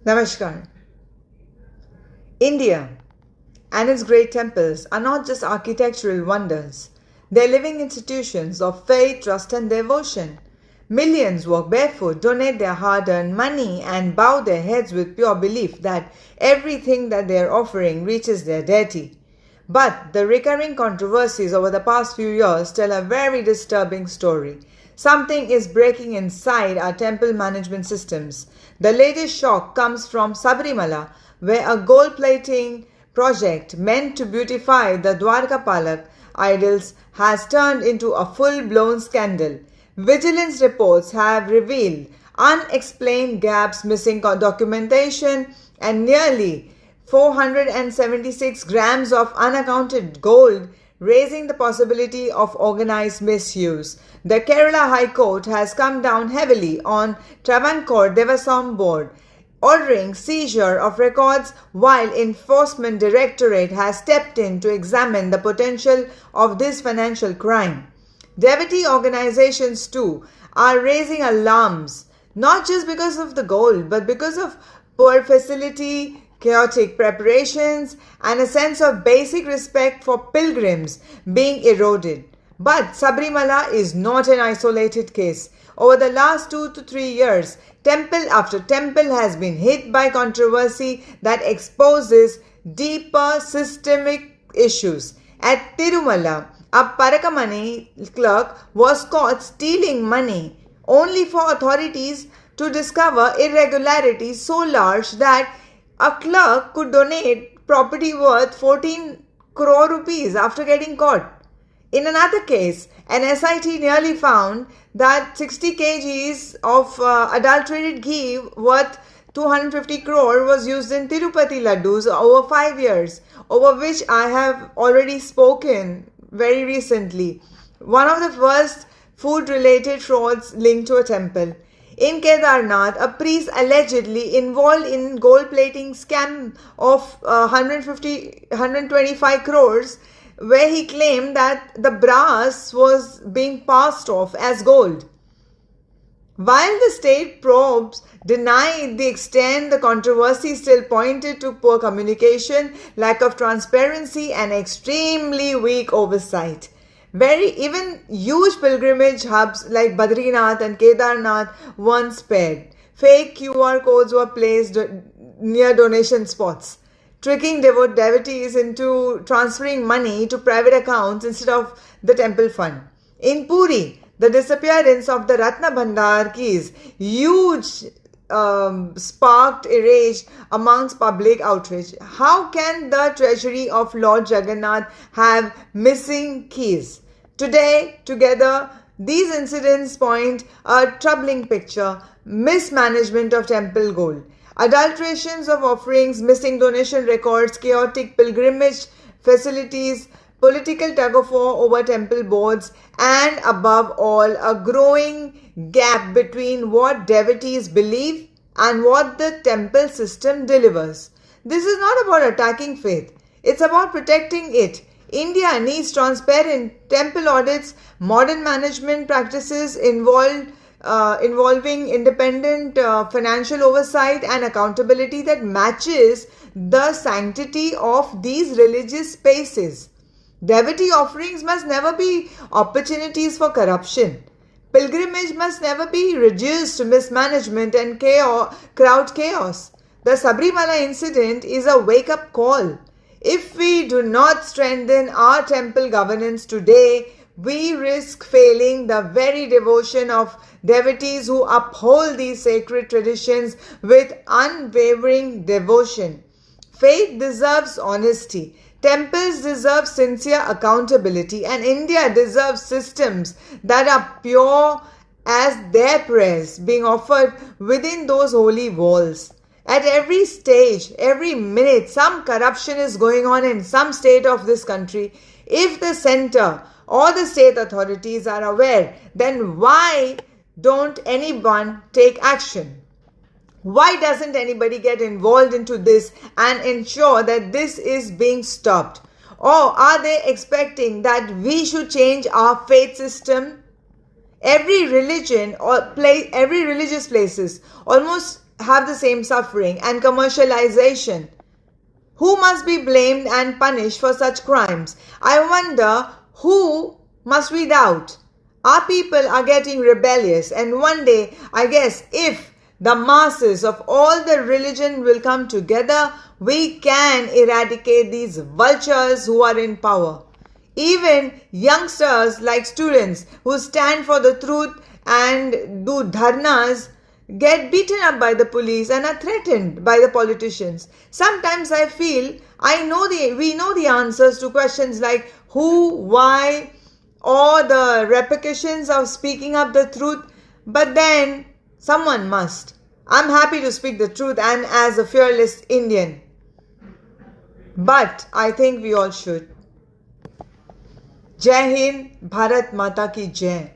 Namaskar. India and its great temples are not just architectural wonders. They're living institutions of faith, trust, and devotion. Millions walk barefoot, donate their hard-earned money, and bow their heads with pure belief that everything that they are offering reaches their deity. But the recurring controversies over the past few years tell a very disturbing story. Something is breaking inside our temple management systems. The latest shock comes from Sabarimala, where a gold plating project meant to beautify the Dwarka idols has turned into a full-blown scandal. Vigilance reports have revealed unexplained gaps, missing documentation, and nearly 476 grams of unaccounted gold, raising the possibility of organized misuse. The Kerala High Court has come down heavily on Travancore Devasam Board, ordering seizure of records, while Enforcement Directorate has stepped in to examine the potential of this financial crime. Devotee organizations too are raising alarms, not just because of the gold, but because of poor facility, chaotic preparations, and a sense of basic respect for pilgrims being eroded. But Sabarimala is not an isolated case. Over the last 2 to 3 years, temple after temple has been hit by controversy that exposes deeper systemic issues. At Tirumala, a Parakamani clerk was caught stealing money, only for authorities to discover irregularities so large that a clerk could donate property worth 14 crore rupees after getting caught. In another case, an SIT nearly found that 60 kgs of adulterated ghee worth 250 crore was used in Tirupati laddus over 5 years, over which I have already spoken very recently. One of the worst food-related frauds linked to a temple. In Kedarnath, a priest allegedly involved in gold plating scam of 125 crores, where he claimed that the brass was being passed off as gold. While the state probes denied the extent, the controversy still pointed to poor communication, lack of transparency, and extremely weak oversight. Even huge pilgrimage hubs like Badrinath and Kedarnath weren't spared. Fake QR codes were placed near donation spots, tricking devotees into transferring money to private accounts instead of the temple fund. In Puri, the disappearance of the Ratna Bhandar keys, sparked enrage amongst public outrage. How can the treasury of Lord Jagannath have missing keys? Together, these incidents point a troubling picture: mismanagement of temple gold, adulterations of offerings, missing donation records, chaotic pilgrimage facilities, political tug-of-war over temple boards, and above all, a growing gap between what devotees believe and what the temple system delivers. This is not about attacking faith, it's about protecting it. India needs transparent temple audits, modern management practices involving independent financial oversight and accountability that matches the sanctity of these religious spaces. Devotee offerings must never be opportunities for corruption. Pilgrimage must never be reduced to mismanagement and crowd chaos. The Sabarimala incident is a wake-up call. If we do not strengthen our temple governance today, we risk failing the very devotion of devotees who uphold these sacred traditions with unwavering devotion. Faith deserves honesty. Temples deserve sincere accountability, and India deserves systems that are pure as their prayers being offered within those holy walls. At every stage, every minute, some corruption is going on in some state of this country. If the center or the state authorities are aware, then why don't anyone take action? Why doesn't anybody get involved into this and ensure that this is being stopped? Or are they expecting that we should change our faith system? Every religion or every religious places almost have the same suffering and commercialization. Who must be blamed and punished for such crimes? I wonder, who must we doubt? Our people are getting rebellious, and one day, I guess, if the masses of all the religion will come together, we can eradicate these vultures who are in power. Even youngsters like students who stand for the truth and do dharnas get beaten up by the police and are threatened by the politicians. Sometimes I feel we know the answers to questions like who, why, or the repercussions of speaking up the truth, but then someone must. I'm happy to speak the truth and as a fearless Indian, but I think we all should. Jai Hind, Bharat Mata ki Jai.